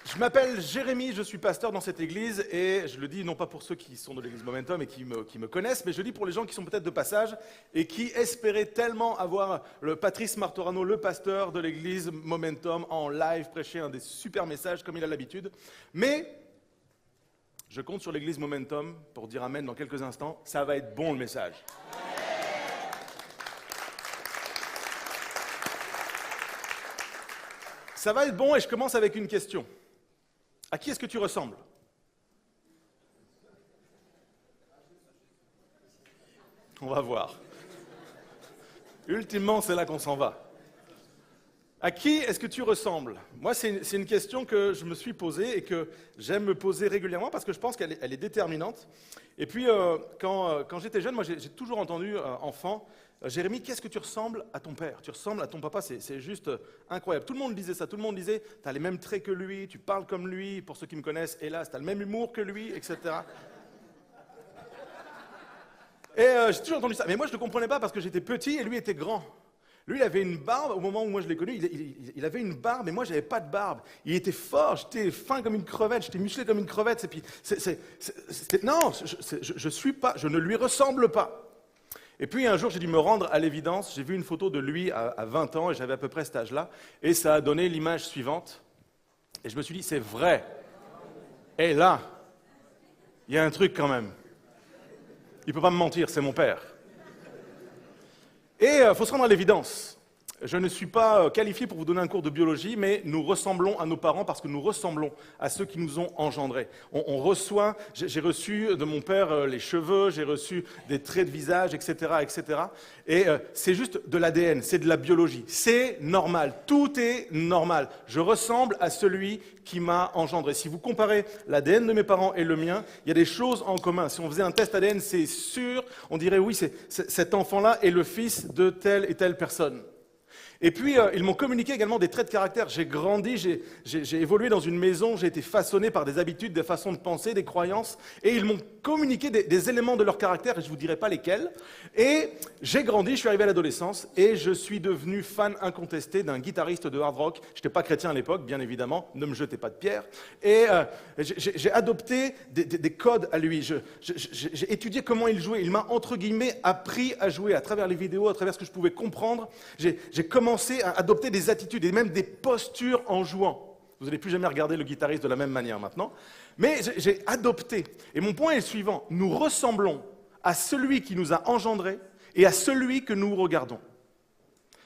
Je m'appelle Jérémy, je suis pasteur dans cette église et je le dis non pas pour ceux qui sont de l'église Momentum et qui me connaissent, mais je le dis pour les gens qui sont peut-être de passage et qui espéraient tellement avoir le Patrice Martorano, le pasteur de l'église Momentum, en live, prêcher un des super messages comme il a l'habitude. Mais je compte sur l'église Momentum pour dire amen dans quelques instants, ça va être bon le message. Ça va être bon et je commence avec une question. À qui est-ce que tu ressembles? On va voir. Ultimement, c'est là qu'on s'en va. À qui est-ce que tu ressembles? Moi, c'est une question que je me suis posée et que j'aime me poser régulièrement parce que je pense qu'elle est déterminante. Et puis, quand j'étais jeune, moi, j'ai toujours entendu, enfant, Jérémy, qu'est-ce que tu ressembles à ton père? Tu ressembles à ton papa, c'est juste incroyable. Tout le monde disait ça, tout le monde disait, tu as les mêmes traits que lui, tu parles comme lui, pour ceux qui me connaissent, hélas, tu as le même humour que lui, etc. Et j'ai toujours entendu ça, mais moi je ne le comprenais pas parce que j'étais petit et lui était grand. Lui, il avait une barbe, au moment où moi je l'ai connu, il avait une barbe, et moi, je n'avais pas de barbe. Il était fort, j'étais fin comme une crevette, j'étais musclé comme une crevette. Et puis, non, je ne lui ressemble pas. Et puis, un jour, j'ai dû me rendre à l'évidence. J'ai vu une photo de lui à 20 ans, et j'avais à peu près cet âge-là. Et ça a donné l'image suivante. Et je me suis dit, c'est vrai. Et là, il y a un truc quand même. Il ne peut pas me mentir, c'est mon père. Et il faut se rendre à l'évidence. Je ne suis pas qualifié pour vous donner un cours de biologie, mais nous ressemblons à nos parents parce que nous ressemblons à ceux qui nous ont engendrés. On reçoit, j'ai reçu de mon père les cheveux, j'ai reçu des traits de visage, etc., etc. Et c'est juste de l'ADN, c'est de la biologie. C'est normal, tout est normal. Je ressemble à celui qui m'a engendré. Si vous comparez l'ADN de mes parents et le mien, il y a des choses en commun. Si on faisait un test ADN, c'est sûr, on dirait oui, cet enfant-là est le fils de telle et telle personne. Et puis, ils m'ont communiqué également des traits de caractère. J'ai grandi, j'ai évolué dans une maison, j'ai été façonné par des habitudes, des façons de penser, des croyances. Et ils m'ont communiqué des éléments de leur caractère, et je ne vous dirai pas lesquels. Et j'ai grandi, je suis arrivé à l'adolescence, et je suis devenu fan incontesté d'un guitariste de hard rock. Je n'étais pas chrétien à l'époque, bien évidemment, ne me jetez pas de pierre. Et j'ai adopté des codes à lui. J'ai étudié comment il jouait. Il m'a, entre guillemets, appris à jouer à travers les vidéos, à travers ce que je pouvais comprendre. J'ai commencé à adopter des attitudes et même des postures en jouant. Vous n'allez plus jamais regarder le guitariste de la même manière maintenant. Mais j'ai adopté. Et mon point est le suivant. Nous ressemblons à celui qui nous a engendrés et à celui que nous regardons.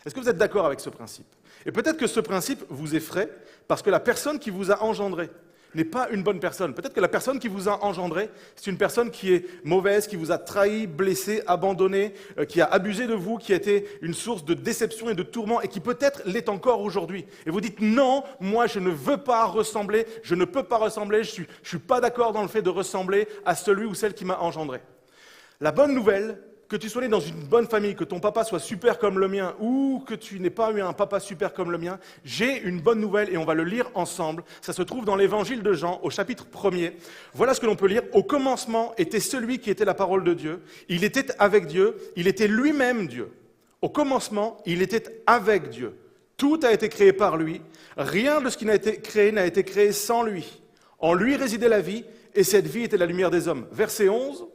Est-ce que vous êtes d'accord avec ce principe? Et peut-être que ce principe vous effraie parce que la personne qui vous a engendré n'est pas une bonne personne. Peut-être que la personne qui vous a engendré, c'est une personne qui est mauvaise, qui vous a trahi, blessé, abandonné, qui a abusé de vous, qui a été une source de déception et de tourment et qui peut-être l'est encore aujourd'hui. Et vous dites non, moi je ne veux pas ressembler, je ne peux pas ressembler, je suis pas d'accord dans le fait de ressembler à celui ou celle qui m'a engendré. La bonne nouvelle, que tu sois né dans une bonne famille, que ton papa soit super comme le mien ou que tu n'aies pas eu un papa super comme le mien, j'ai une bonne nouvelle et on va le lire ensemble. Ça se trouve dans l'évangile de Jean au chapitre 1er. Voilà ce que l'on peut lire. Au commencement était celui qui était la parole de Dieu. Il était avec Dieu. Il était lui-même Dieu. Au commencement, il était avec Dieu. Tout a été créé par lui. Rien de ce qui n'a été créé sans lui. En lui résidait la vie et cette vie était la lumière des hommes. Verset 11.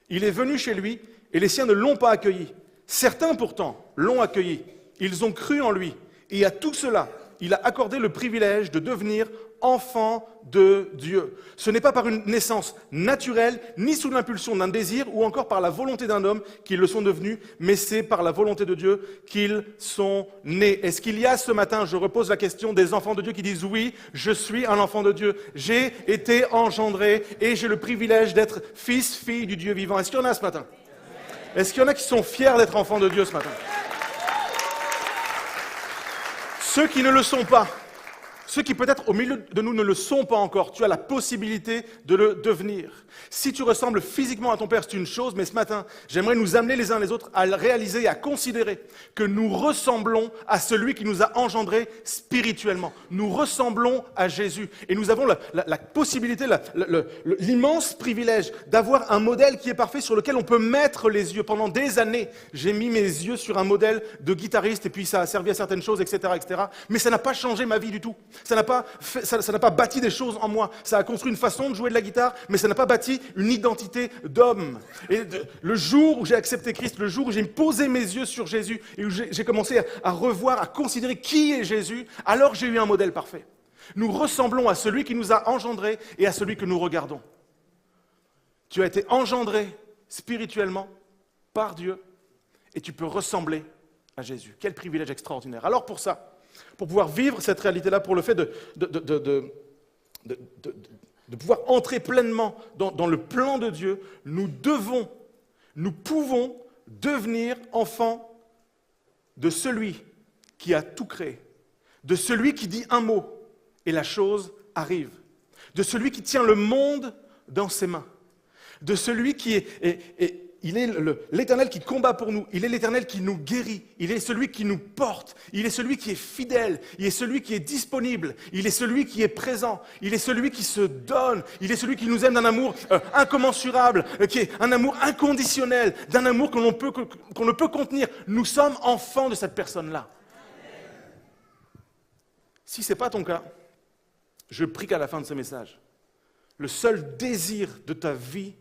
Il est venu chez lui et les siens ne l'ont pas accueilli. Certains pourtant l'ont accueilli. Ils ont cru en lui. Et à tout cela, il a accordé le privilège de devenir enfant de Dieu. Ce n'est pas par une naissance naturelle, ni sous l'impulsion d'un désir, ou encore par la volonté d'un homme qu'ils le sont devenus, mais c'est par la volonté de Dieu qu'ils sont nés. Est-ce qu'il y a ce matin, je repose la question, des enfants de Dieu qui disent « Oui, je suis un enfant de Dieu, j'ai été engendré et j'ai le privilège d'être fils, fille du Dieu vivant ». Est-ce qu'il y en a ce matin? Est-ce qu'il y en a qui sont fiers d'être enfants de Dieu ce matin? Ceux qui ne le sont pas, ceux qui peut-être au milieu de nous ne le sont pas encore, tu as la possibilité de le devenir. Si tu ressembles physiquement à ton père, c'est une chose, mais ce matin, j'aimerais nous amener les uns les autres à réaliser et à considérer que nous ressemblons à celui qui nous a engendrés spirituellement. Nous ressemblons à Jésus. Et nous avons la possibilité, l'immense privilège d'avoir un modèle qui est parfait sur lequel on peut mettre les yeux. Pendant des années, j'ai mis mes yeux sur un modèle de guitariste et puis ça a servi à certaines choses, etc., etc. Mais ça n'a pas changé ma vie du tout. ça n'a pas bâti des choses en moi. Ça a construit une façon de jouer de la guitare, mais ça n'a pas bâti une identité d'homme. Et le jour où j'ai accepté Christ, le jour où j'ai posé mes yeux sur Jésus, et où j'ai commencé à revoir, à considérer qui est Jésus, alors j'ai eu un modèle parfait. Nous ressemblons à celui qui nous a engendrés et à celui que nous regardons. Tu as été engendré spirituellement par Dieu et tu peux ressembler à Jésus. Quel privilège extraordinaire. Alors pour ça, pour pouvoir vivre cette réalité-là, pour le fait de pouvoir entrer pleinement dans le plan de Dieu, nous pouvons devenir enfants de celui qui a tout créé, de celui qui dit un mot et la chose arrive, de celui qui tient le monde dans ses mains, de celui qui il est l'Éternel qui combat pour nous, il est l'Éternel qui nous guérit, il est celui qui nous porte, il est celui qui est fidèle, il est celui qui est disponible, il est celui qui est présent, il est celui qui se donne, il est celui qui nous aime d'un amour incommensurable, qui est un amour inconditionnel, d'un amour qu'on ne peut contenir. Nous sommes enfants de cette personne-là. Si ce n'est pas ton cas, je prie qu'à la fin de ce message, le seul désir de ta vie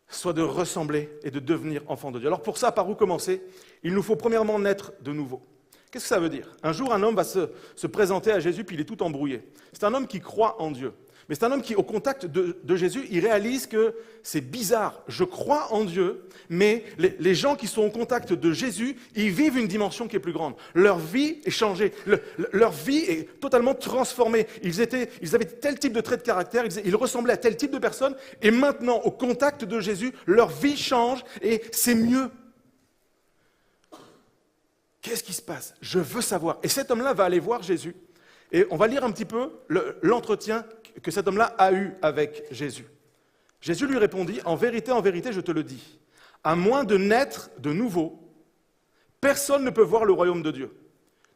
soit de ressembler et de devenir enfant de Dieu. Alors pour ça, par où commencer? Il nous faut premièrement naître de nouveau. Qu'est-ce que ça veut dire? Un jour, un homme va se présenter à Jésus, puis il est tout embrouillé. C'est un homme qui croit en Dieu. Mais c'est un homme qui, au contact de Jésus, il réalise que c'est bizarre. Je crois en Dieu, mais les gens qui sont au contact de Jésus, ils vivent une dimension qui est plus grande. Leur vie est changée. Leur vie est totalement transformée. Ils avaient tel type de trait de caractère, ils ressemblaient à tel type de personne, et maintenant, au contact de Jésus, leur vie change et c'est mieux. Qu'est-ce qui se passe? Je veux savoir. Et cet homme-là va aller voir Jésus. Et on va lire un petit peu l'entretien que cet homme-là a eu avec Jésus. Jésus lui répondit, en vérité, je te le dis, à moins de naître de nouveau, personne ne peut voir le royaume de Dieu.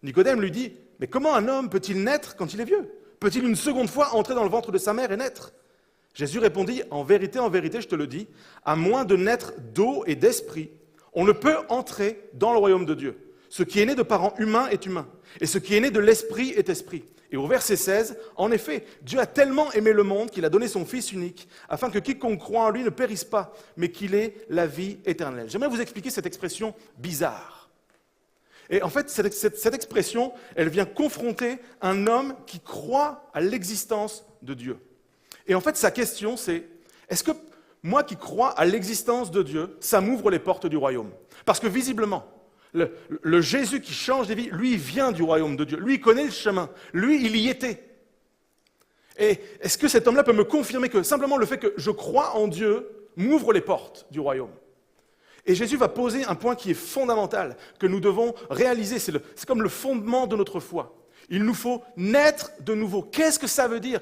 Nicodème lui dit, mais comment un homme peut-il naître quand il est vieux? Peut-il une seconde fois entrer dans le ventre de sa mère et naître? Jésus répondit, en vérité, je te le dis, à moins de naître d'eau et d'esprit, on ne peut entrer dans le royaume de Dieu. Ce qui est né de parents humains est humain, et ce qui est né de l'esprit est esprit. Et au verset 16, en effet, Dieu a tellement aimé le monde qu'il a donné son Fils unique, afin que quiconque croit en lui ne périsse pas, mais qu'il ait la vie éternelle. J'aimerais vous expliquer cette expression bizarre. Et en fait, cette expression, elle vient confronter un homme qui croit à l'existence de Dieu. Et en fait, sa question, c'est, est-ce que moi qui crois à l'existence de Dieu, ça m'ouvre les portes du royaume? Parce que visiblement, le Jésus qui change des vies, lui, il vient du royaume de Dieu. Lui, il connaît le chemin. Lui, il y était. Et est-ce que cet homme-là peut me confirmer que simplement le fait que je crois en Dieu m'ouvre les portes du royaume? Et Jésus va poser un point qui est fondamental, que nous devons réaliser. C'est comme le fondement de notre foi. Il nous faut naître de nouveau. Qu'est-ce que ça veut dire?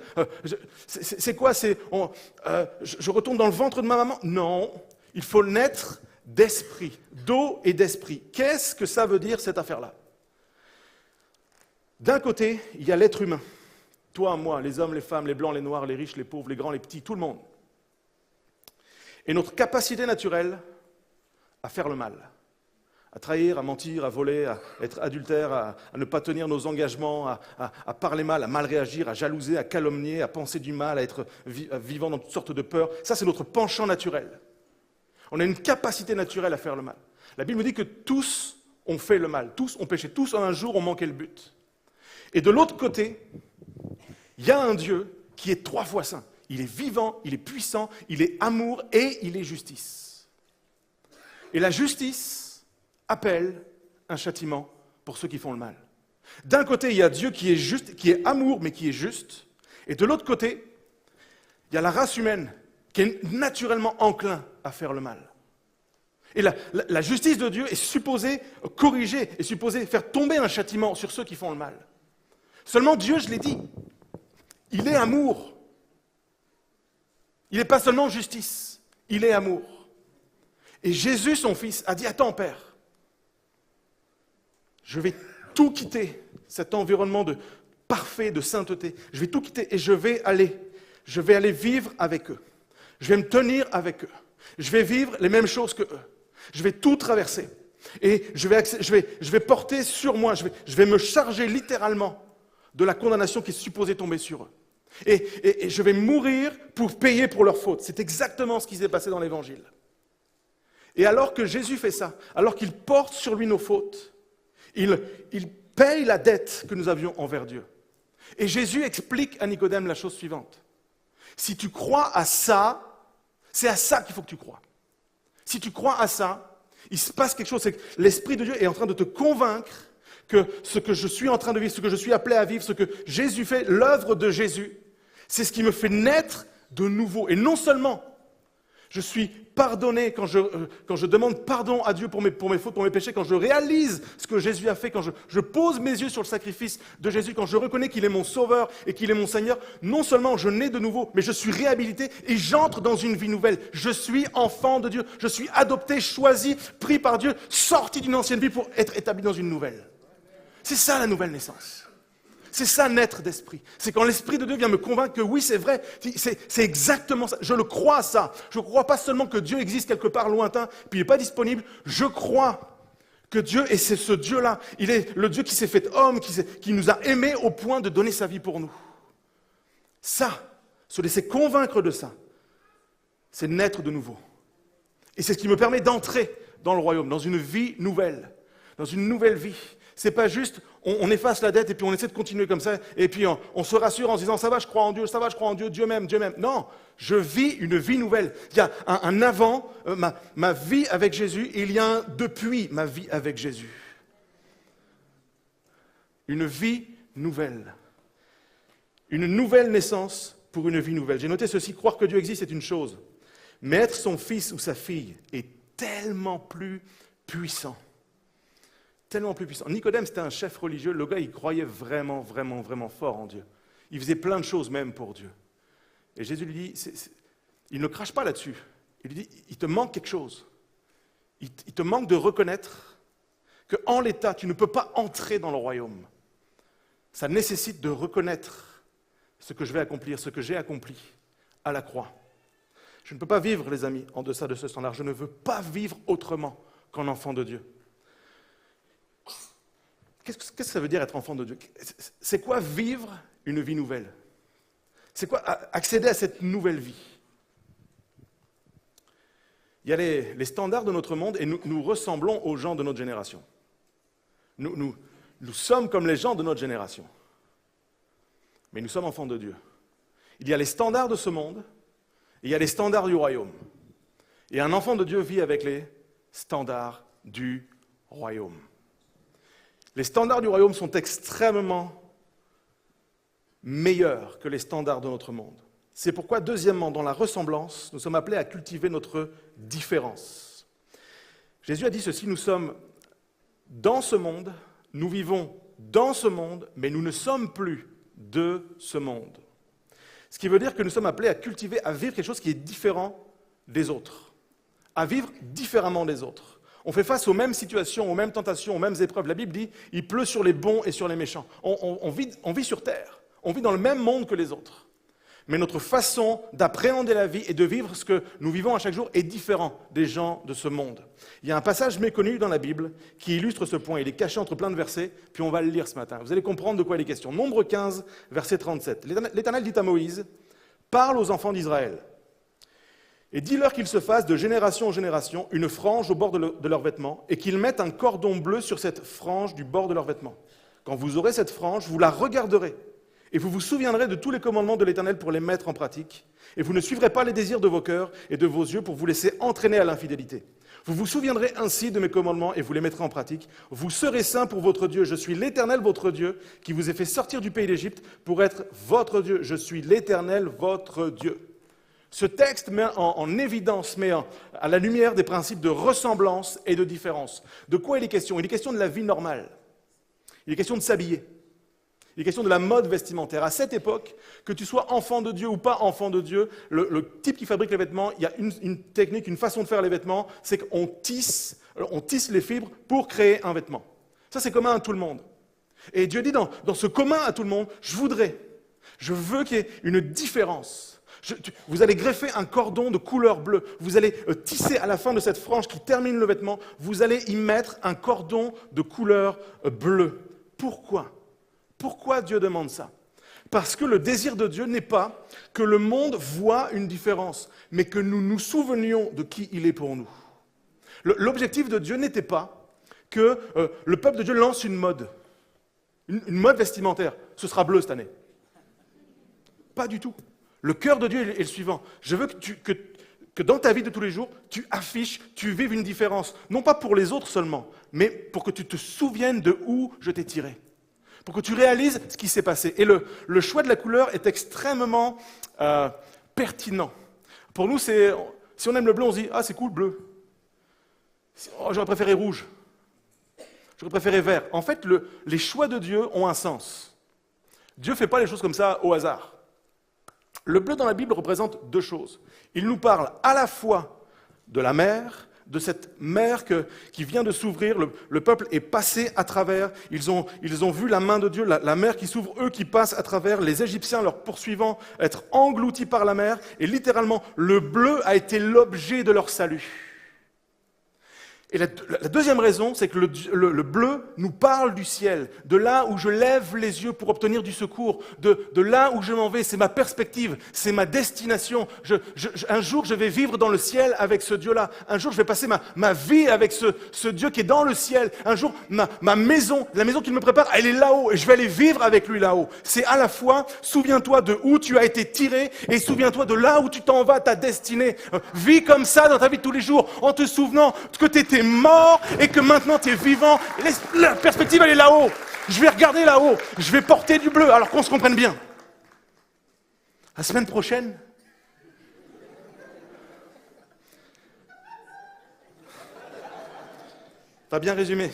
C'est quoi? Je retourne dans le ventre de ma maman? Non, il faut naître d'esprit, d'eau et d'esprit. Qu'est-ce que ça veut dire cette affaire-là? D'un côté, il y a l'être humain. Toi, moi, les hommes, les femmes, les blancs, les noirs, les riches, les pauvres, les grands, les petits, tout le monde. Et notre capacité naturelle à faire le mal, à trahir, à mentir, à voler, à être adultère, à ne pas tenir nos engagements, à parler mal, à mal réagir, à jalouser, à calomnier, à penser du mal, à être vivant dans toutes sortes de peurs. Ça, c'est notre penchant naturel. On a une capacité naturelle à faire le mal. La Bible nous dit que tous ont fait le mal, tous ont péché, tous un jour ont manqué le but. Et de l'autre côté, il y a un Dieu qui est 3 fois saint. Il est vivant, il est puissant, il est amour et il est justice. Et la justice appelle un châtiment pour ceux qui font le mal. D'un côté, il y a Dieu qui est juste, qui est amour, mais qui est juste. Et de l'autre côté, il y a la race humaine qui est naturellement enclin à faire le mal. Et la justice de Dieu est supposée corriger, est supposée faire tomber un châtiment sur ceux qui font le mal. Seulement Dieu, je l'ai dit, il est amour. Il n'est pas seulement justice, il est amour. Et Jésus, son Fils, a dit, attends Père, je vais tout quitter, cet environnement parfait de sainteté, je vais tout quitter et je vais aller vivre avec eux. Je vais me tenir avec eux. Je vais vivre les mêmes choses que eux. Je vais tout traverser. Et je vais porter sur moi, je vais me charger littéralement de la condamnation qui est supposée tomber sur eux. Et je vais mourir pour payer pour leurs fautes. C'est exactement ce qui s'est passé dans l'Évangile. Et alors que Jésus fait ça, alors qu'il porte sur lui nos fautes, il paye la dette que nous avions envers Dieu. Et Jésus explique à Nicodème la chose suivante. Si tu crois à ça, c'est à ça qu'il faut que tu crois. Si tu crois à ça, il se passe quelque chose, c'est que l'Esprit de Dieu est en train de te convaincre que ce que je suis en train de vivre, ce que je suis appelé à vivre, ce que Jésus fait, l'œuvre de Jésus, c'est ce qui me fait naître de nouveau. Et non seulement je suis pardonné quand je demande pardon à Dieu pour mes fautes, pour mes péchés, quand je réalise ce que Jésus a fait, quand je pose mes yeux sur le sacrifice de Jésus, quand je reconnais qu'il est mon sauveur et qu'il est mon Seigneur, non seulement je nais de nouveau, mais je suis réhabilité et j'entre dans une vie nouvelle. Je suis enfant de Dieu, je suis adopté, choisi, pris par Dieu, sorti d'une ancienne vie pour être établi dans une nouvelle. C'est ça la nouvelle naissance. C'est ça naître d'esprit. C'est quand l'Esprit de Dieu vient me convaincre que oui, c'est vrai, c'est exactement ça. Je le crois à ça. Je ne crois pas seulement que Dieu existe quelque part lointain, puis il n'est pas disponible. Je crois que Dieu, et c'est ce Dieu-là, il est le Dieu qui s'est fait homme, qui nous a aimés au point de donner sa vie pour nous. Ça, se laisser convaincre de ça, c'est naître de nouveau. Et c'est ce qui me permet d'entrer dans le royaume, dans une vie nouvelle, dans une nouvelle vie. C'est pas juste, on efface la dette et puis on essaie de continuer comme ça, et puis on se rassure en se disant, ça va, je crois en Dieu, ça va, je crois en Dieu, Dieu m'aime. Non, je vis une vie nouvelle. Il y a un avant ma vie avec Jésus, et il y a un depuis ma vie avec Jésus. Une vie nouvelle. Une nouvelle naissance pour une vie nouvelle. J'ai noté ceci, croire que Dieu existe est une chose, mais être son fils ou sa fille est tellement plus puissant. Tellement plus puissant. Nicodème, c'était un chef religieux. Le gars, il croyait vraiment, vraiment, vraiment fort en Dieu. Il faisait plein de choses même pour Dieu. Et Jésus lui dit, il ne crache pas là-dessus. Il lui dit, il te manque quelque chose. Il te manque de reconnaître qu'en l'état, tu ne peux pas entrer dans le royaume. Ça nécessite de reconnaître ce que je vais accomplir, ce que j'ai accompli à la croix. Je ne peux pas vivre, les amis, en deçà de ce standard. Je ne veux pas vivre autrement qu'en enfant de Dieu. Qu'est-ce que ça veut dire être enfant de Dieu? C'est quoi vivre une vie nouvelle? C'est quoi accéder à cette nouvelle vie? Il y a les standards de notre monde et nous ressemblons aux gens de notre génération. Nous sommes comme les gens de notre génération. Mais nous sommes enfants de Dieu. Il y a les standards de ce monde et il y a les standards du royaume. Et un enfant de Dieu vit avec les standards du royaume. Les standards du royaume sont extrêmement meilleurs que les standards de notre monde. C'est pourquoi, deuxièmement, dans la ressemblance, nous sommes appelés à cultiver notre différence. Jésus a dit ceci, nous sommes dans ce monde, nous vivons dans ce monde, mais nous ne sommes plus de ce monde. Ce qui veut dire que nous sommes appelés à cultiver, à vivre quelque chose qui est différent des autres, à vivre différemment des autres. On fait face aux mêmes situations, aux mêmes tentations, aux mêmes épreuves. La Bible dit, il pleut sur les bons et sur les méchants. On vit sur terre, on vit dans le même monde que les autres. Mais notre façon d'appréhender la vie et de vivre ce que nous vivons à chaque jour est différent des gens de ce monde. Il y a un passage méconnu dans la Bible qui illustre ce point. Il est caché entre plein de versets, puis on va le lire ce matin. Vous allez comprendre de quoi il est question. Nombre 15, verset 37. L'Éternel dit à Moïse, « Parle aux enfants d'Israël. Et dis-leur qu'ils se fassent de génération en génération une frange au bord de leurs vêtements et qu'ils mettent un cordon bleu sur cette frange du bord de leurs vêtements. Quand vous aurez cette frange, vous la regarderez et vous vous souviendrez de tous les commandements de l'Éternel pour les mettre en pratique. Et vous ne suivrez pas les désirs de vos cœurs et de vos yeux pour vous laisser entraîner à l'infidélité. Vous vous souviendrez ainsi de mes commandements et vous les mettrez en pratique. Vous serez saints pour votre Dieu. Je suis l'Éternel, votre Dieu, qui vous ai fait sortir du pays d'Égypte pour être votre Dieu. Je suis l'Éternel, votre Dieu. » Ce texte met en évidence, met à la lumière des principes de ressemblance et de différence. De quoi il est question? Il est question de la vie normale. Il est question de s'habiller. Il est question de la mode vestimentaire. À cette époque, que tu sois enfant de Dieu ou pas enfant de Dieu, le type qui fabrique les vêtements, il y a une technique, une façon de faire les vêtements, c'est qu'on tisse les fibres pour créer un vêtement. Ça, c'est commun à tout le monde. Et Dieu dit dans ce commun à tout le monde, je veux qu'il y ait une différence. Vous allez greffer un cordon de couleur bleue. Vous allez tisser à la fin de cette frange qui termine le vêtement, vous allez y mettre un cordon de couleur bleue. Pourquoi? Pourquoi Dieu demande ça? Parce que le désir de Dieu n'est pas que le monde voit une différence, mais que nous nous souvenions de qui il est pour nous. L'objectif de Dieu n'était pas que le peuple de Dieu lance une mode, une mode vestimentaire. Ce sera bleu cette année. Pas du tout. Le cœur de Dieu est le suivant. Je veux que dans ta vie de tous les jours, tu affiches, tu vives une différence. Non pas pour les autres seulement, mais pour que tu te souviennes de où je t'ai tiré. Pour que tu réalises ce qui s'est passé. Et le choix de la couleur est extrêmement pertinent. Pour nous, si on aime le bleu, on se dit « Ah, c'est cool, bleu. Oh, j'aurais préféré rouge. J'aurais préféré vert. » En fait, les choix de Dieu ont un sens. Dieu ne fait pas les choses comme ça au hasard. Le bleu dans la Bible représente deux choses. Il nous parle à la fois de la mer, de cette mer qui vient de s'ouvrir, le peuple est passé à travers, ils ont vu la main de Dieu, la mer qui s'ouvre, eux qui passent à travers, les Égyptiens leur poursuivant, être engloutis par la mer, et littéralement, le bleu a été l'objet de leur salut. Et la deuxième raison, c'est que le bleu nous parle du ciel, de là où je lève les yeux pour obtenir du secours, de là où je m'en vais, c'est ma perspective, c'est ma destination. Un jour, je vais vivre dans le ciel avec ce Dieu-là. Un jour, je vais passer ma vie avec ce Dieu qui est dans le ciel. Un jour, ma maison, la maison qu'il me prépare, elle est là-haut et je vais aller vivre avec lui là-haut. C'est à la fois, souviens-toi de où tu as été tiré et souviens-toi de là où tu t'en vas, ta destinée. Vis comme ça dans ta vie de tous les jours, en te souvenant que tu étais mort et que maintenant tu es vivant. La perspective, elle est là-haut. Je vais regarder là-haut. Je vais porter du bleu, alors qu'on se comprenne bien. La semaine prochaine, t'as bien résumé.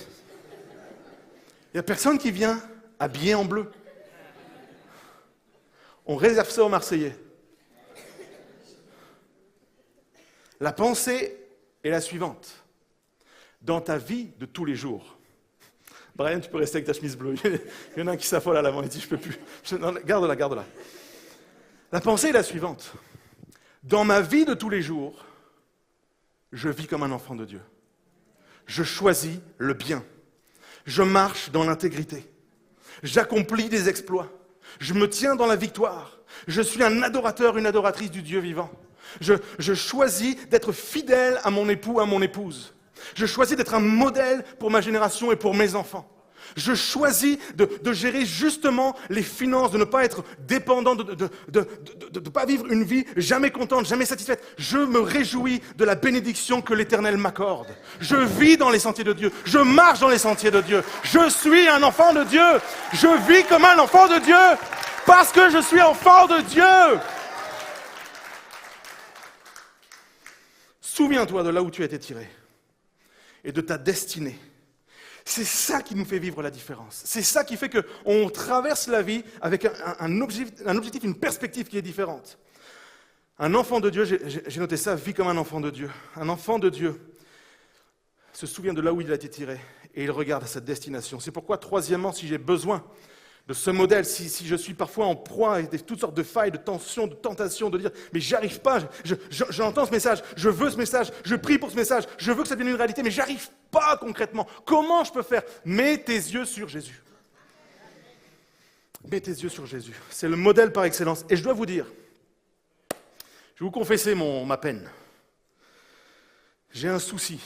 Il n'y a personne qui vient habillé en bleu. On réserve ça aux Marseillais. La pensée est la suivante. Dans ta vie de tous les jours, Brian, tu peux rester avec ta chemise bleue. Il y en a un qui s'affole à l'avant, il dit, je peux plus. Non, garde-la. La pensée est la suivante. Dans ma vie de tous les jours, je vis comme un enfant de Dieu. Je choisis le bien. Je marche dans l'intégrité. J'accomplis des exploits. Je me tiens dans la victoire. Je suis un adorateur, une adoratrice du Dieu vivant. Je choisis d'être fidèle à mon époux, à mon épouse. Je choisis d'être un modèle pour ma génération et pour mes enfants. Je choisis de gérer justement les finances, de ne pas être dépendant, de ne pas vivre une vie jamais contente, jamais satisfaite. Je me réjouis de la bénédiction que l'Éternel m'accorde. Je vis dans les sentiers de Dieu. Je marche dans les sentiers de Dieu. Je suis un enfant de Dieu. Je vis comme un enfant de Dieu parce que je suis enfant de Dieu. Souviens-toi de là où tu as été tiré et de ta destinée. C'est ça qui nous fait vivre la différence. C'est ça qui fait qu'on traverse la vie avec un objectif, une perspective qui est différente. Un enfant de Dieu, j'ai noté ça, vit comme un enfant de Dieu. Un enfant de Dieu se souvient de là où il a été tiré et il regarde à sa destination. C'est pourquoi, troisièmement, si j'ai besoin de ce modèle, si je suis parfois en proie à toutes sortes de failles, de tensions, de tentations, de dire « mais j'arrive pas, j'entends ce message, je veux ce message, je prie pour ce message, je veux que ça devienne une réalité, mais j'arrive pas concrètement. Comment je peux faire ?» Mets tes yeux sur Jésus. Mets tes yeux sur Jésus. C'est le modèle par excellence. Et je dois vous dire, je vais vous confesser ma peine. J'ai un souci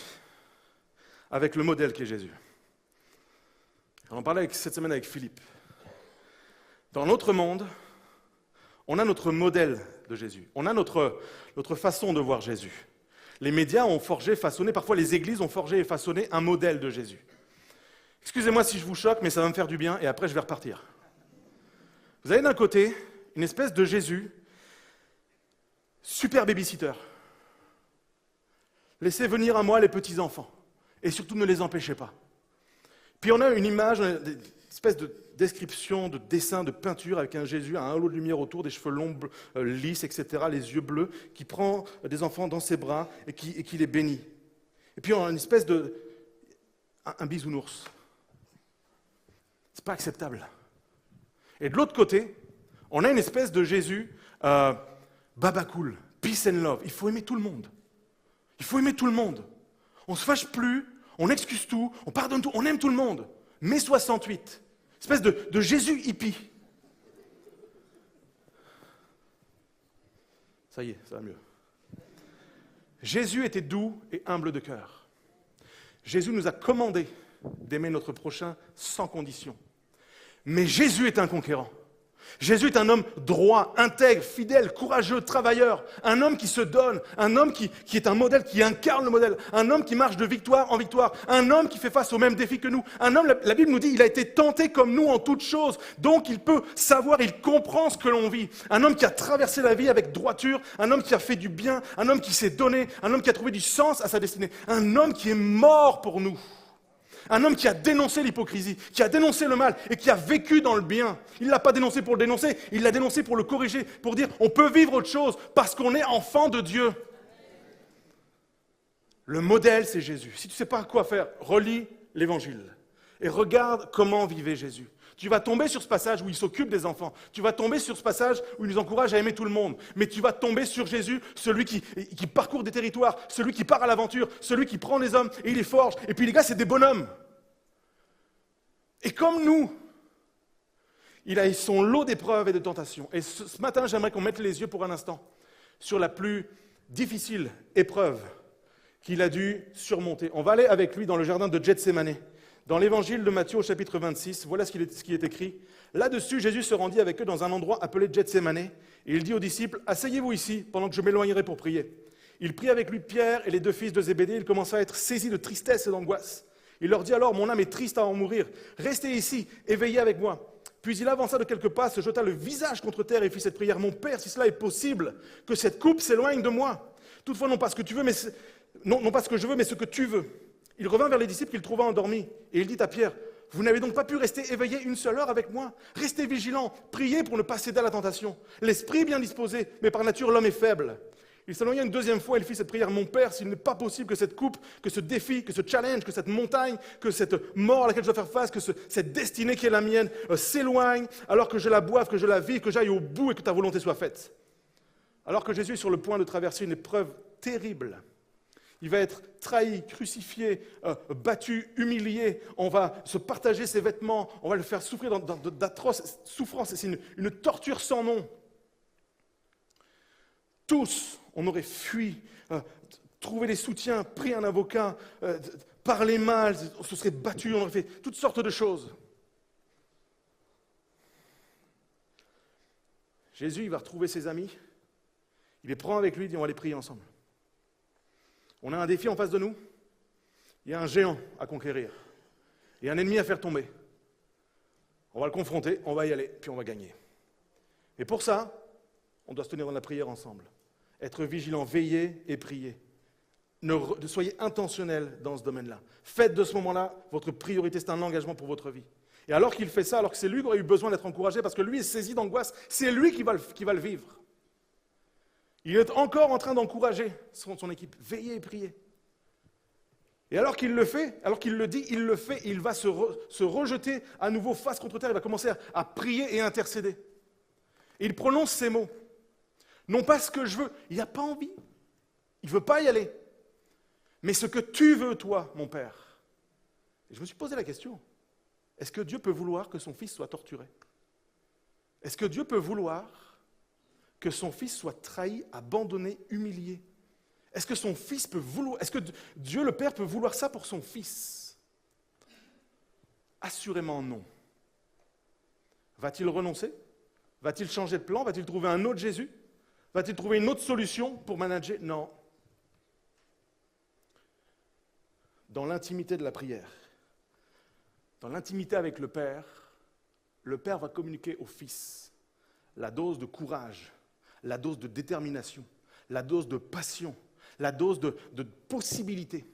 avec le modèle qui est Jésus. On en parlait cette semaine avec Philippe. Dans notre monde, on a notre modèle de Jésus. On a notre façon de voir Jésus. Les médias ont forgé, façonné, parfois les églises ont forgé et façonné un modèle de Jésus. Excusez-moi si je vous choque, mais ça va me faire du bien et après je vais repartir. Vous avez d'un côté une espèce de Jésus, super babysitter. Laissez venir à moi les petits-enfants et surtout ne les empêchez pas. Puis on a une image, une espèce de description, de dessin, de peinture avec un Jésus, un halo de lumière autour, des cheveux longs, lisses, etc., les yeux bleus, qui prend des enfants dans ses bras et qui les bénit. Et puis on a une espèce un bisounours. C'est pas acceptable. Et de l'autre côté, on a une espèce de Jésus, baba cool, peace and love. Il faut aimer tout le monde. Il faut aimer tout le monde. On se fâche plus, on excuse tout, on pardonne tout, on aime tout le monde. Mai 68. Espèce de Jésus hippie. Ça y est, ça va mieux. Jésus était doux et humble de cœur. Jésus nous a commandé d'aimer notre prochain sans condition. Mais Jésus est un conquérant. Jésus est un homme droit, intègre, fidèle, courageux, travailleur, un homme qui se donne, un homme qui est un modèle, qui incarne le modèle, un homme qui marche de victoire en victoire, un homme qui fait face aux mêmes défis que nous, un homme, la Bible nous dit, il a été tenté comme nous en toutes choses, donc il peut savoir, il comprend ce que l'on vit, un homme qui a traversé la vie avec droiture, un homme qui a fait du bien, un homme qui s'est donné, un homme qui a trouvé du sens à sa destinée, un homme qui est mort pour nous. Un homme qui a dénoncé l'hypocrisie, qui a dénoncé le mal et qui a vécu dans le bien. Il ne l'a pas dénoncé pour le dénoncer, il l'a dénoncé pour le corriger, pour dire on peut vivre autre chose parce qu'on est enfant de Dieu. Le modèle, c'est Jésus. Si tu ne sais pas quoi faire, relis l'Évangile et regarde comment vivait Jésus. Tu vas tomber sur ce passage où il s'occupe des enfants. Tu vas tomber sur ce passage où il nous encourage à aimer tout le monde. Mais tu vas tomber sur Jésus, celui qui parcourt des territoires, celui qui part à l'aventure, celui qui prend les hommes et il les forge. Et puis les gars, c'est des bonhommes. Et comme nous, il a son lot d'épreuves et de tentations. Et ce matin, j'aimerais qu'on mette les yeux pour un instant sur la plus difficile épreuve qu'il a dû surmonter. On va aller avec lui dans le jardin de Gethsémané. Dans l'évangile de Matthieu au chapitre 26, voilà ce qui est écrit. Là-dessus, Jésus se rendit avec eux dans un endroit appelé Gethsémané, et il dit aux disciples, « Asseyez-vous ici, pendant que je m'éloignerai pour prier. » Il prit avec lui Pierre et les deux fils de Zébédée, il commença à être saisi de tristesse et d'angoisse. Il leur dit alors, « Mon âme est triste à en mourir, restez ici et veillez avec moi. » Puis il avança de quelques pas, se jeta le visage contre terre et fit cette prière, « Mon Père, si cela est possible, que cette coupe s'éloigne de moi. Toutefois, non pas ce que tu veux, mais non pas ce que je veux, mais ce que tu veux. » Il revint vers les disciples qu'il trouva endormis, et il dit à Pierre, « Vous n'avez donc pas pu rester éveillé une seule heure avec moi? Restez vigilants, priez pour ne pas céder à la tentation. L'esprit est bien disposé, mais par nature l'homme est faible. » Il s'éloigna une deuxième fois, il fit cette prière, « Mon Père, s'il n'est pas possible que cette coupe, que ce défi, que ce challenge, que cette montagne, que cette mort à laquelle je dois faire face, que cette destinée qui est la mienne s'éloigne, alors que je la boive, que je la vive, que j'aille au bout et que ta volonté soit faite. » Alors que Jésus est sur le point de traverser une épreuve terrible, il va être trahi, crucifié, battu, humilié. On va se partager ses vêtements. On va le faire souffrir d'atroces souffrances. C'est une torture sans nom. Tous, on aurait fui, trouvé des soutiens, pris un avocat, parlé mal, on se serait battu, on aurait fait toutes sortes de choses. Jésus, il va retrouver ses amis. Il les prend avec lui, il dit on va les prier ensemble. On a un défi en face de nous, il y a un géant à conquérir, il y a un ennemi à faire tomber. On va le confronter, on va y aller, puis on va gagner. Et pour ça, on doit se tenir dans la prière ensemble, être vigilant, veiller et prier. Soyez intentionnels dans ce domaine-là. Faites de ce moment-là votre priorité, c'est un engagement pour votre vie. Et alors qu'il fait ça, alors que c'est lui qui aurait eu besoin d'être encouragé, parce que lui est saisi d'angoisse, c'est lui qui va le vivre. Il est encore en train d'encourager son équipe. Veillez et priez. Et alors qu'il le fait, alors qu'il le dit, il le fait, il va se rejeter à nouveau face contre terre, il va commencer à prier et intercéder. Et il prononce ces mots. Non pas ce que je veux, il n'a pas envie, il ne veut pas y aller. Mais ce que tu veux, toi, mon Père. Et je me suis posé la question, est-ce que Dieu peut vouloir que son fils soit torturé? Est-ce que Dieu peut vouloir que son fils soit trahi, abandonné, humilié? Est-ce que son fils peut vouloir, est-ce que Dieu le Père peut vouloir ça pour son fils? Assurément non. Va-t-il renoncer? Va-t-il changer de plan? Va-t-il trouver un autre Jésus? Va-t-il trouver une autre solution pour manager? Non. Dans l'intimité de la prière, dans l'intimité avec le Père va communiquer au Fils la dose de courage, la dose de détermination, la dose de passion, la dose de possibilité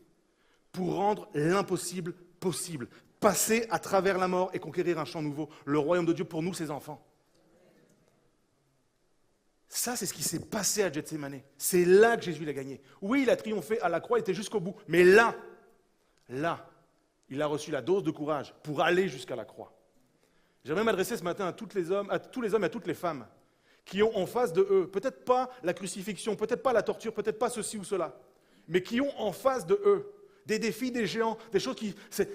pour rendre l'impossible possible, passer à travers la mort et conquérir un champ nouveau, le royaume de Dieu pour nous, ses enfants. Ça, c'est ce qui s'est passé à Gethsémané. C'est là que Jésus l'a gagné. Oui, il a triomphé à la croix, il était jusqu'au bout, mais là, il a reçu la dose de courage pour aller jusqu'à la croix. J'aimerais m'adresser ce matin à tous les hommes et à toutes les femmes qui ont en face de eux, peut-être pas la crucifixion, peut-être pas la torture, peut-être pas ceci ou cela, mais qui ont en face de eux des défis, des géants, des choses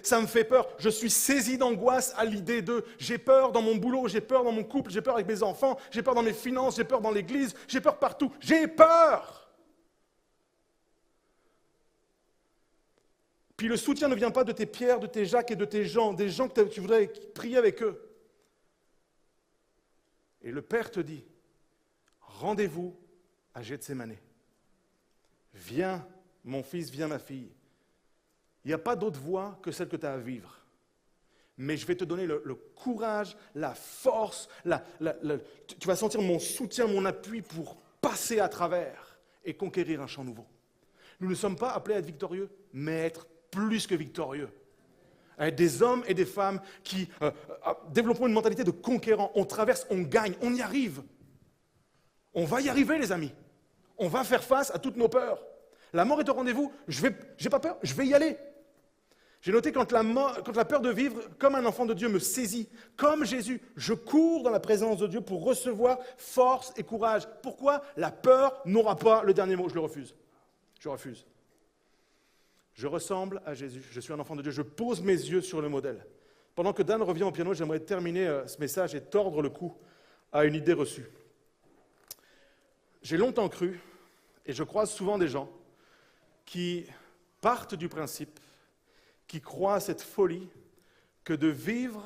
ça me fait peur. Je suis saisi d'angoisse à l'idée j'ai peur dans mon boulot, j'ai peur dans mon couple, j'ai peur avec mes enfants, j'ai peur dans mes finances, j'ai peur dans l'église, j'ai peur partout. J'ai peur. Puis le soutien ne vient pas de tes Pierre, de tes Jacques et de tes Jean, des gens que tu voudrais prier avec eux. Et le Père te dit, rendez-vous à Gethsémane. Viens, mon fils, viens, ma fille. Il n'y a pas d'autre voie que celle que tu as à vivre. Mais je vais te donner le courage, la force, tu vas sentir mon soutien, mon appui pour passer à travers et conquérir un champ nouveau. Nous ne sommes pas appelés à être victorieux, mais à être plus que victorieux. À être des hommes et des femmes qui développons une mentalité de conquérant. On traverse, on gagne, on y arrive. On va y arriver, les amis. On va faire face à toutes nos peurs. La mort est au rendez-vous, j'ai pas peur, je vais y aller. J'ai noté quand la peur de vivre comme un enfant de Dieu me saisit, comme Jésus, je cours dans la présence de Dieu pour recevoir force et courage. Pourquoi? La peur n'aura pas le dernier mot, je le refuse. Je refuse. Je ressemble à Jésus, je suis un enfant de Dieu, je pose mes yeux sur le modèle. Pendant que Dan revient au piano, j'aimerais terminer ce message et tordre le cou à une idée reçue. J'ai longtemps cru, et je croise souvent des gens qui partent du principe, qui croient à cette folie, que de vivre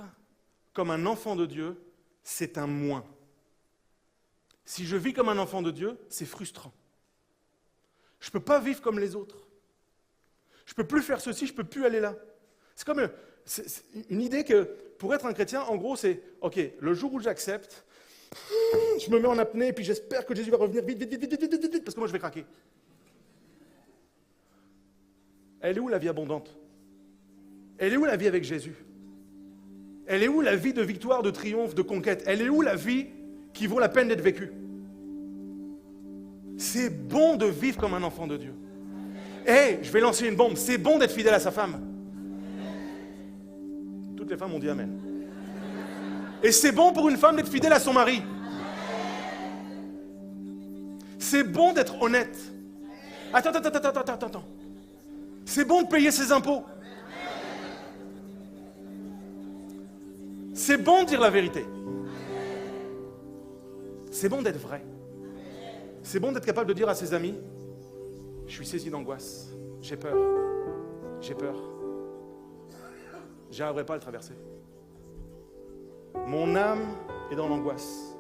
comme un enfant de Dieu, c'est un moins. Si je vis comme un enfant de Dieu, c'est frustrant. Je ne peux pas vivre comme les autres. Je ne peux plus faire ceci, je ne peux plus aller là. C'est comme une idée que pour être un chrétien, en gros, c'est « Ok, le jour où j'accepte, je me mets en apnée et puis j'espère que Jésus va revenir vite, parce que moi je vais craquer. » Elle est où la vie abondante? Elle est où la vie avec Jésus? Elle est où la vie de victoire, de triomphe, de conquête? Elle est où la vie qui vaut la peine d'être vécue? C'est bon de vivre comme un enfant de Dieu. Je vais lancer une bombe. C'est bon d'être fidèle à sa femme. Toutes les femmes ont dit Amen. Et c'est bon pour une femme d'être fidèle à son mari. C'est bon d'être honnête. Attends. C'est bon de payer ses impôts. C'est bon de dire la vérité. C'est bon d'être vrai. C'est bon d'être capable de dire à ses amis, je suis saisi d'angoisse, j'ai peur, je n'arriverai pas à le traverser. Mon âme est dans l'angoisse.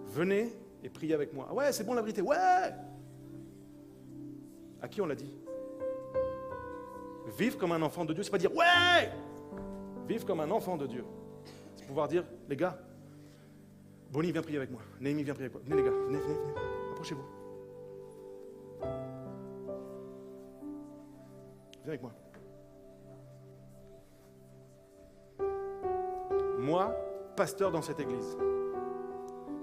Venez et priez avec moi. Ouais, c'est bon la vérité, ouais. À qui on l'a dit? Vivre comme un enfant de Dieu, c'est pas dire ouais. Vivre comme un enfant de Dieu, c'est pouvoir dire, les gars, Bonnie, viens prier avec moi. Néhémie, viens prier avec moi. Venez les gars, venez. Approchez-vous. Viens avec moi. Moi, pasteur dans cette église,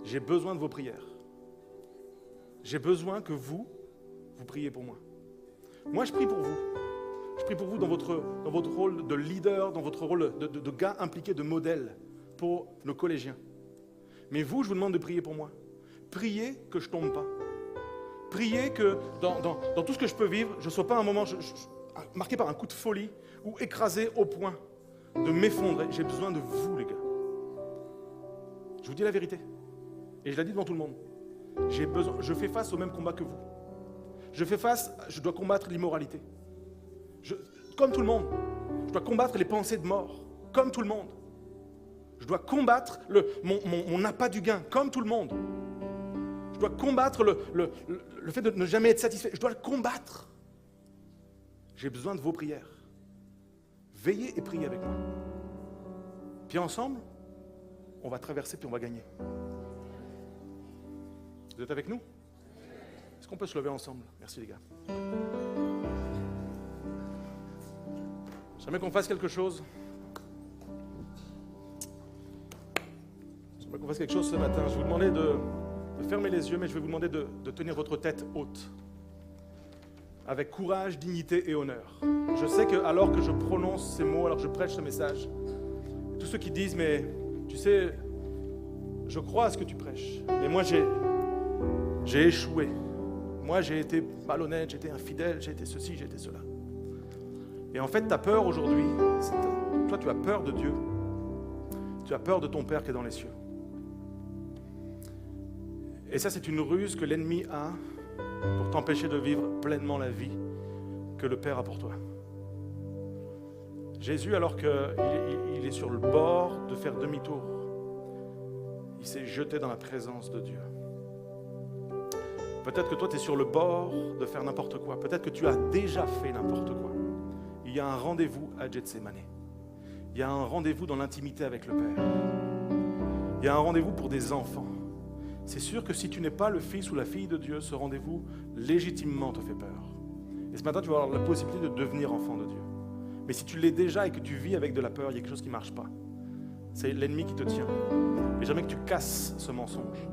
j'ai besoin de vos prières. J'ai besoin que vous priez pour moi. Moi, je prie pour vous. Je prie pour vous dans votre rôle de leader, dans votre rôle de gars impliqué, de modèle pour nos collégiens. Mais vous, je vous demande de prier pour moi. Priez que je ne tombe pas. Priez que dans tout ce que je peux vivre, je ne sois pas un moment marqué par un coup de folie ou écrasé au point de m'effondrer. J'ai besoin de vous, les gars. Je vous dis la vérité. Et je la dis devant tout le monde. Je fais face au même combat que vous. Je dois combattre l'immoralité. Comme tout le monde. Je dois combattre les pensées de mort. Comme tout le monde. Je dois combattre mon appât du gain, comme tout le monde. Je dois combattre le fait de ne jamais être satisfait. Je dois le combattre. J'ai besoin de vos prières. Veillez et priez avec moi. Puis ensemble, on va traverser puis on va gagner. Vous êtes avec nous? Est-ce qu'on peut se lever ensemble? Merci les gars. J'aimerais qu'on fasse quelque chose. J'aimerais qu'on fasse quelque chose ce matin. Je vais vous demander de fermer les yeux, mais je vais vous demander de tenir votre tête haute. Avec courage, dignité et honneur. Je sais que alors que je prononce ces mots, alors que je prêche ce message, tous ceux qui disent, mais tu sais, je crois à ce que tu prêches, mais moi j'ai échoué. Moi, j'ai été malhonnête, j'ai été infidèle, j'ai été ceci, j'ai été cela. Et en fait, ta peur aujourd'hui, toi, tu as peur de Dieu. Tu as peur de ton Père qui est dans les cieux. Et ça, c'est une ruse que l'ennemi a pour t'empêcher de vivre pleinement la vie que le Père a pour toi. Jésus, alors qu'il est sur le bord de faire demi-tour, il s'est jeté dans la présence de Dieu. Peut-être que toi, tu es sur le bord de faire n'importe quoi. Peut-être que tu as déjà fait n'importe quoi. Il y a un rendez-vous à Gethsémane. Il y a un rendez-vous dans l'intimité avec le Père. Il y a un rendez-vous pour des enfants. C'est sûr que si tu n'es pas le fils ou la fille de Dieu, ce rendez-vous légitimement te fait peur. Et ce matin, tu vas avoir la possibilité de devenir enfant de Dieu. Mais si tu l'es déjà et que tu vis avec de la peur, il y a quelque chose qui ne marche pas. C'est l'ennemi qui te tient. Et j'aimerais que tu casses ce mensonge.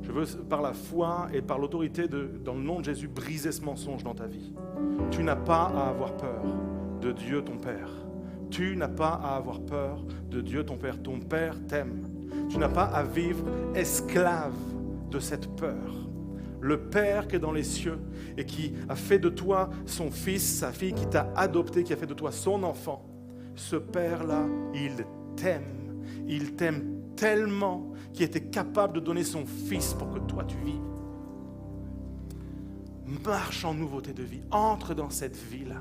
Je veux, par la foi et par l'autorité dans le nom de Jésus, briser ce mensonge dans ta vie. Tu n'as pas à avoir peur de Dieu ton Père. Tu n'as pas à avoir peur de Dieu ton Père. Ton Père t'aime. Tu n'as pas à vivre esclave de cette peur. Le Père qui est dans les cieux et qui a fait de toi son fils, sa fille, qui t'a adopté, qui a fait de toi son enfant, ce Père-là, il t'aime. Il t'aime tellement qu'il était capable de donner son fils pour que toi tu vives. Marche en nouveauté de vie. Entre dans cette vie-là.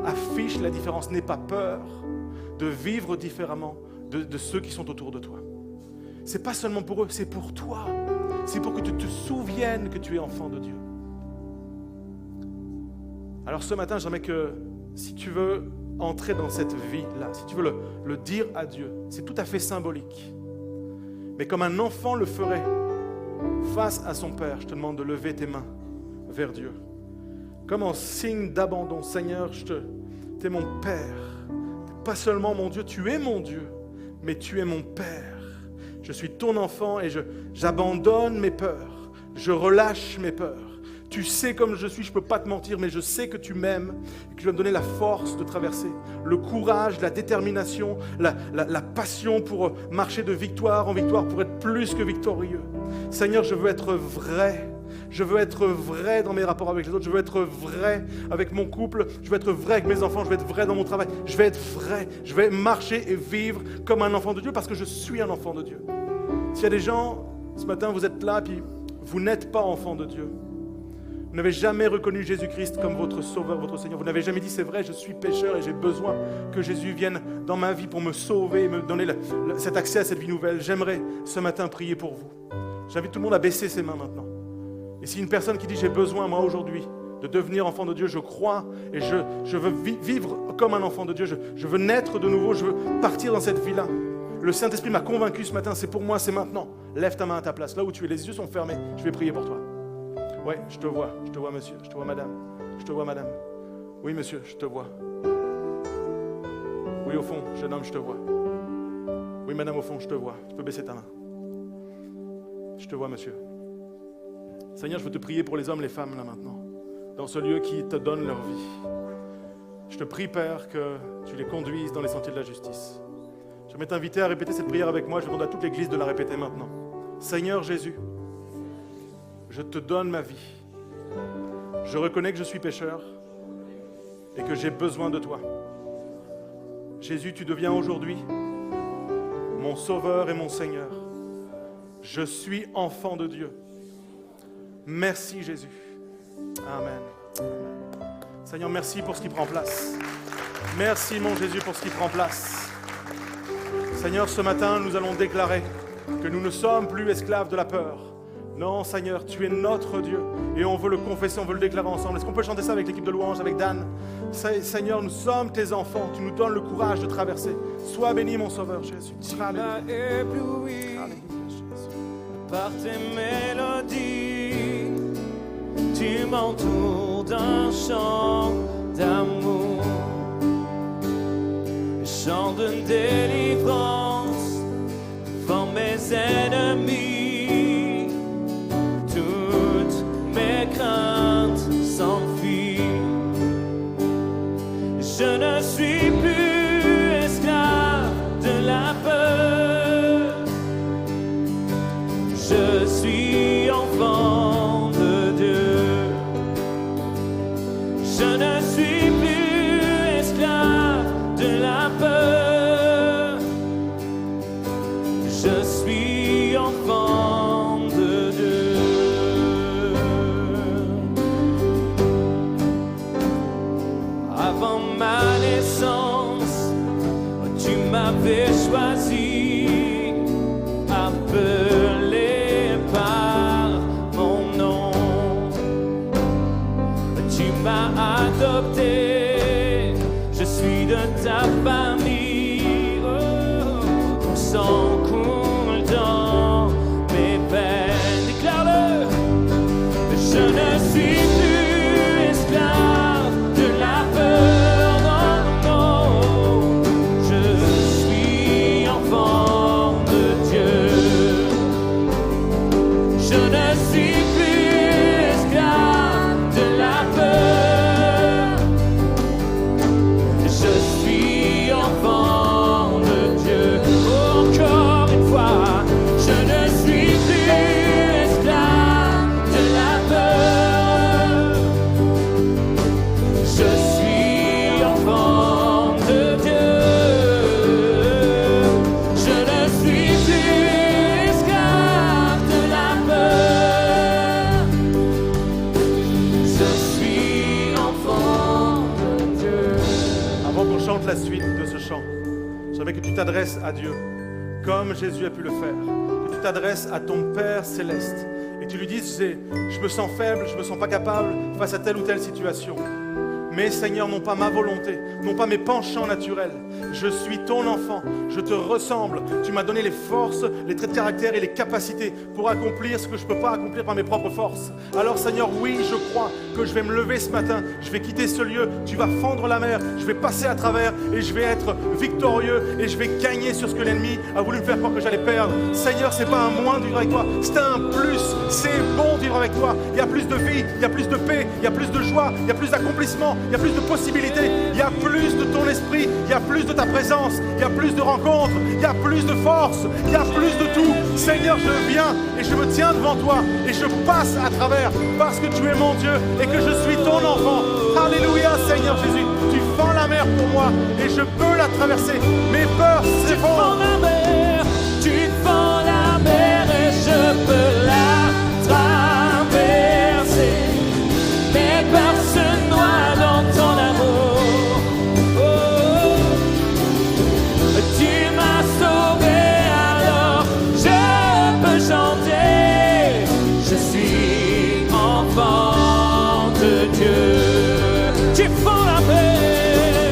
Affiche la différence. N'aie pas peur de vivre différemment de ceux qui sont autour de toi. C'est pas seulement pour eux, c'est pour toi. C'est pour que tu te souviennes que tu es enfant de Dieu. Alors ce matin, j'aimerais que si tu veux entrer dans cette vie-là, si tu veux le dire à Dieu, c'est tout à fait symbolique. Mais comme un enfant le ferait face à son Père, je te demande de lever tes mains vers Dieu. Comme en signe d'abandon, Seigneur, tu es mon Père. Pas seulement mon Dieu, tu es mon Dieu, mais tu es mon Père. Je suis ton enfant et j'abandonne mes peurs. Je relâche mes peurs. Tu sais comme je suis, je ne peux pas te mentir, mais je sais que tu m'aimes et que tu vas me donner la force de traverser, le courage, la détermination, la passion pour marcher de victoire en victoire, pour être plus que victorieux. Seigneur, je veux être vrai. Je veux être vrai dans mes rapports avec les autres. Je veux être vrai avec mon couple. Je veux être vrai avec mes enfants. Je veux être vrai dans mon travail. Je vais être vrai. Je vais marcher et vivre comme un enfant de Dieu parce que je suis un enfant de Dieu. S'il y a des gens, ce matin, vous êtes là, puis vous n'êtes pas enfant de Dieu. Vous n'avez jamais reconnu Jésus-Christ comme votre Sauveur, votre Seigneur. Vous n'avez jamais dit, c'est vrai, je suis pécheur et j'ai besoin que Jésus vienne dans ma vie pour me sauver et me donner cet accès à cette vie nouvelle. J'aimerais ce matin prier pour vous. J'invite tout le monde à baisser ses mains maintenant. Et si une personne qui dit, j'ai besoin, moi, aujourd'hui, de devenir enfant de Dieu, je crois et je veux vivre comme un enfant de Dieu, je veux naître de nouveau, je veux partir dans cette vie-là. Le Saint-Esprit m'a convaincu ce matin, c'est pour moi, c'est maintenant. Lève ta main à ta place, là où tu es, les yeux sont fermés, je vais prier pour toi. Ouais, je te vois monsieur, je te vois madame, je te vois madame. Oui monsieur, je te vois. Oui au fond, jeune homme, je te vois. Oui madame au fond, je te vois, tu peux baisser ta main. Je te vois monsieur. Seigneur, je veux te prier pour les hommes, les femmes là maintenant, dans ce lieu qui te donne leur vie. Je te prie Père que tu les conduises dans les sentiers de la justice. Je vais t'inviter à répéter cette prière avec moi, je demande à toute l'église de la répéter maintenant. Seigneur Jésus, je te donne ma vie. Je reconnais que je suis pécheur et que j'ai besoin de toi. Jésus, tu deviens aujourd'hui mon Sauveur et mon Seigneur. Je suis enfant de Dieu. Merci Jésus. Amen. Seigneur, merci pour ce qui prend place. Merci mon Jésus pour ce qui prend place. Seigneur, ce matin, nous allons déclarer que nous ne sommes plus esclaves de la peur. Non, Seigneur, tu es notre Dieu et on veut le confesser, on veut le déclarer ensemble. Est-ce qu'on peut chanter ça avec l'équipe de louange, avec Dan? Seigneur, nous sommes tes enfants, tu nous donnes le courage de traverser. Sois béni, mon Sauveur, Jésus. Tu m'as ébloui par tes mélodies, tu m'entoures d'un chant d'amour, chant de délivrance devant mes ennemis. Toutes mes craintes s'enfuient. Je ne suis plus esclave de la peur. Je suis enfant de Dieu. je suis enfant de Dieu. Avant ma naissance, tu m'avais choisi, appelé par mon nom. Tu m'as adopté, je suis de ta famille. Ton sang coule dans mes veines. Déclare-le, je ne suis plus esclave de la peur, non, je suis enfant de Dieu. Je ne suis plus esclave de la peur, je suis enfant de Dieu. Encore une fois, je ne suis plus esclave de la peur, je suis enfant de Dieu. Je ne suis plus esclave de la peur, je suis enfant de Dieu. Avant qu'on chante la suite de ce chant, j'aimerais que tu t'adresses à Dieu, comme Jésus a pu le faire. Que tu t'adresses à ton Père céleste et que tu lui dises, je me sens faible, je ne me sens pas capable face à telle ou telle situation. Mais Seigneur, non pas ma volonté, non pas mes penchants naturels. Je suis ton enfant, je te ressemble. Tu m'as donné les forces, les traits de caractère et les capacités pour accomplir ce que je ne peux pas accomplir par mes propres forces. Alors Seigneur, oui, je crois que je vais me lever ce matin, je vais quitter ce lieu, tu vas fendre la mer, je vais passer à travers et je vais être victorieux et je vais gagner sur ce que l'ennemi a voulu me faire croire que j'allais perdre. Seigneur, c'est pas un moins de vivre avec toi, c'est un plus, c'est bon de vivre avec toi. Il y a plus de vie, il y a plus de paix, il y a plus de joie, il y a plus d'accomplissement, il y a plus de possibilités, il y a plus de ton esprit, il y a plus de ta présence, il y a plus de rencontres, il y a plus de force, il y a plus de tout. Seigneur, je viens et je me tiens devant toi et je passe à travers parce que tu es mon Dieu et que je suis ton enfant. Alléluia, Seigneur Jésus, tu fends la mer pour moi et je peux la traverser. Mes peurs Tu fends s'effondrent. la mer, tu fends la mer et je peux la traverser. Mes peurs se noient dans ton amour. Oh, tu m'as sauvé, alors je peux chanter. Je suis enfant de Dieu. Tu fends la mer,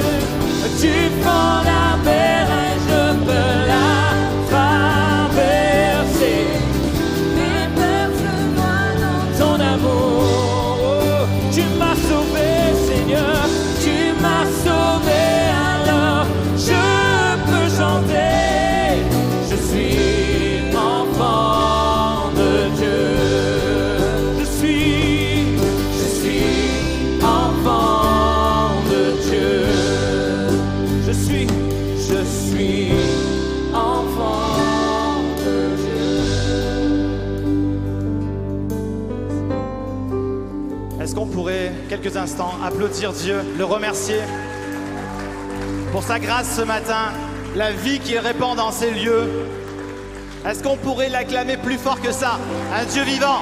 tu fends la mer et je peux la traverser. Mes peurs se noient dans ton amour. Oh, tu m'as sauvé, Seigneur, tu m'as sauvé, alors je peux chanter. Je suis enfant de Dieu. Je suis enfant de Dieu. Je suis enfant de Dieu. Est-ce qu'on pourrait, quelques instants, applaudir Dieu, le remercier pour sa grâce ce matin, la vie qu'il répand dans ces lieux? Est-ce qu'on pourrait l'acclamer plus fort que ça? Un Dieu vivant!